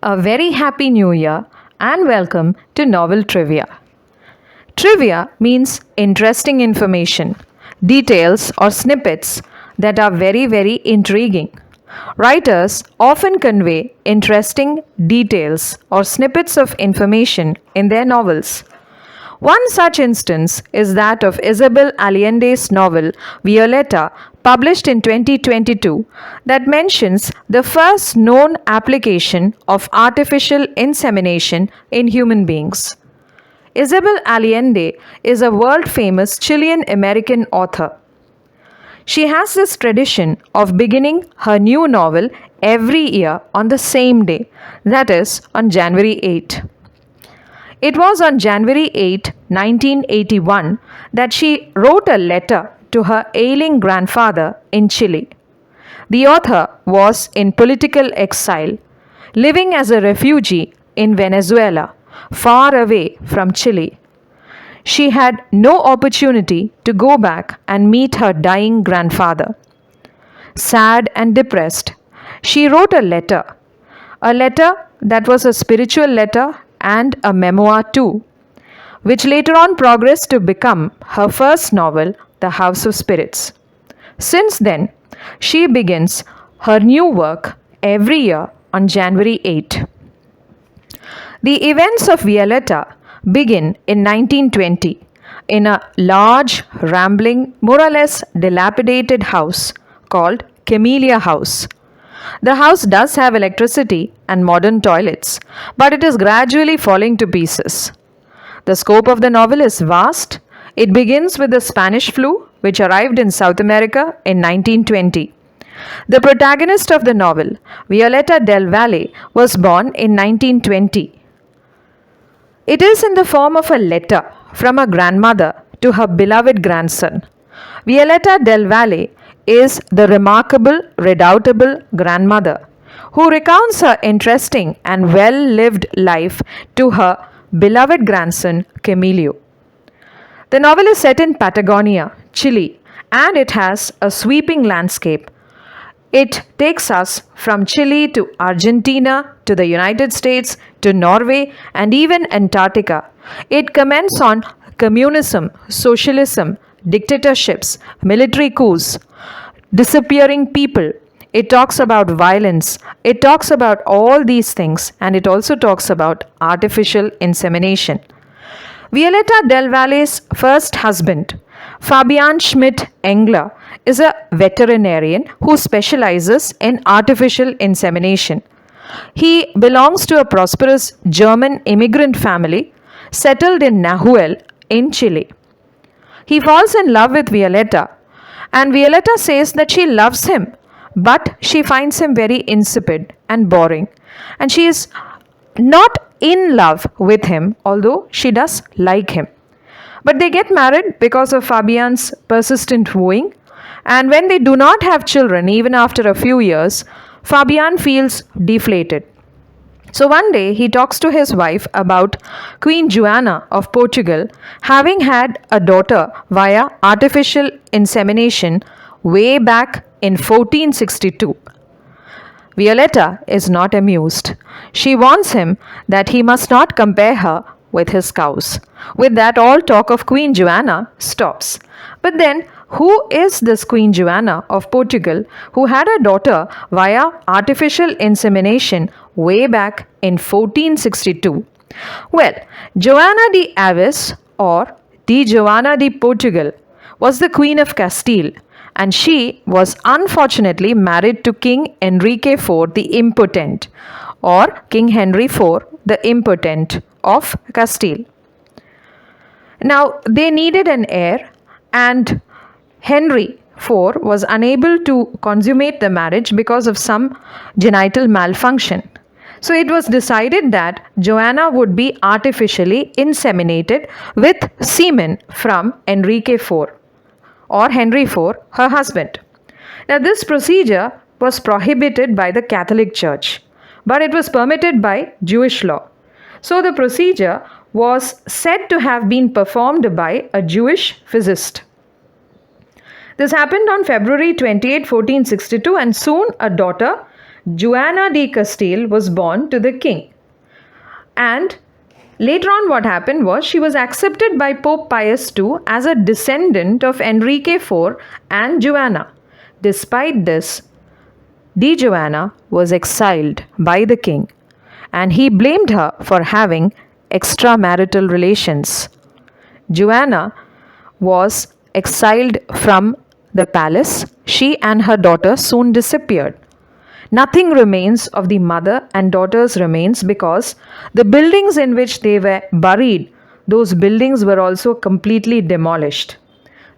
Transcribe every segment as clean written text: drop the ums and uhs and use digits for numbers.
A very happy new year and welcome to Novel Trivia. Trivia means interesting information, details or snippets that are very intriguing. Writers often convey interesting details or snippets of information in their novels. One such instance is that of Isabel Allende's novel Violeta, published in 2022, that mentions the first known application of artificial insemination in human beings. Isabel Allende is a world famous Chilean American author. She has this tradition of beginning her new novel every year on the same day, that is, on January 8. It was on January 8, 1981, that she wrote a letter to her ailing grandfather in Chile. The author was in political exile, living as a refugee in Venezuela, far away from Chile. She had no opportunity to go back and meet her dying grandfather. Sad and depressed, she wrote a letter that was a spiritual letter and a memoir too, which later on progressed to become her first novel, The House of Spirits. Since then, she begins her new work every year on January 8. The events of Violeta begin in 1920 in a large, rambling, more or less dilapidated house called Camellia House. The house does have electricity and modern toilets, but it is gradually falling to pieces. The scope of the novel is vast. It begins with the Spanish flu, which arrived in South America in 1920. The protagonist of the novel, Violeta del Valle, was born in 1920. It is in the form of a letter from a grandmother to her beloved grandson. Violeta del Valle is the remarkable, redoubtable grandmother who recounts her interesting and well-lived life to her beloved grandson Camilo. The novel is set in Patagonia, Chile, and it has a sweeping landscape. It takes us from Chile to Argentina, to the United States, to Norway, and even Antarctica. It comments on communism, socialism, dictatorships, military coups, disappearing people. It talks about violence. It talks about all these things, and it also talks about artificial insemination. Violeta del Valle's first husband, Fabian Schmidt Engler, is a veterinarian who specializes in artificial insemination. He belongs to a prosperous German immigrant family settled in Nahuel in Chile. He falls in love with Violeta, and Violeta says that she loves him, but she finds him very insipid and boring. And she is not in love with him, although she does like him. But they get married because of Fabian's persistent wooing. And when they do not have children, even after a few years, Fabian feels deflated. So one day he talks to his wife about Queen Juana of Portugal having had a daughter via artificial insemination way back in 1462. Violeta is not amused. She warns him that he must not compare her with his cows. With that, all talk of Queen Juana stops. But then, who is this Queen Juana of Portugal who had a daughter via artificial insemination way back in 1462? Well, Joana de Avis, or de Joana de Portugal, was the Queen of Castile, and she was unfortunately married to King Enrique IV the Impotent, or King Henry IV the Impotent of Castile. Now, they needed an heir, and Henry IV was unable to consummate the marriage because of some genital malfunction. So it was decided that Joanna would be artificially inseminated with semen from Enrique IV, or Henry IV, her husband. Now, this procedure was prohibited by the Catholic Church, but it was permitted by Jewish law. So the procedure was said to have been performed by a Jewish physicist. This happened on February 28, 1462, and soon a daughter Juana de Castile was born to the king. And later on, what happened was she was accepted by Pope Pius II as a descendant of Enrique IV and Juana. Despite this, Di Juana was exiled by the king, and he blamed her for having extramarital relations. Juana was exiled from the palace. She and her daughter soon disappeared. Nothing remains of the mother and daughter's remains because the buildings in which they were buried, those buildings were also completely demolished.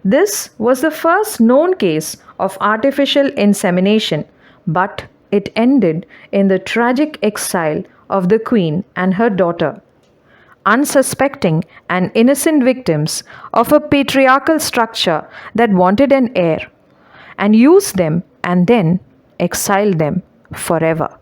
This was the first known case of artificial insemination, but it ended in the tragic exile of the queen and her daughter. Unsuspecting and innocent victims of a patriarchal structure that wanted an heir and used them and then exiled them forever.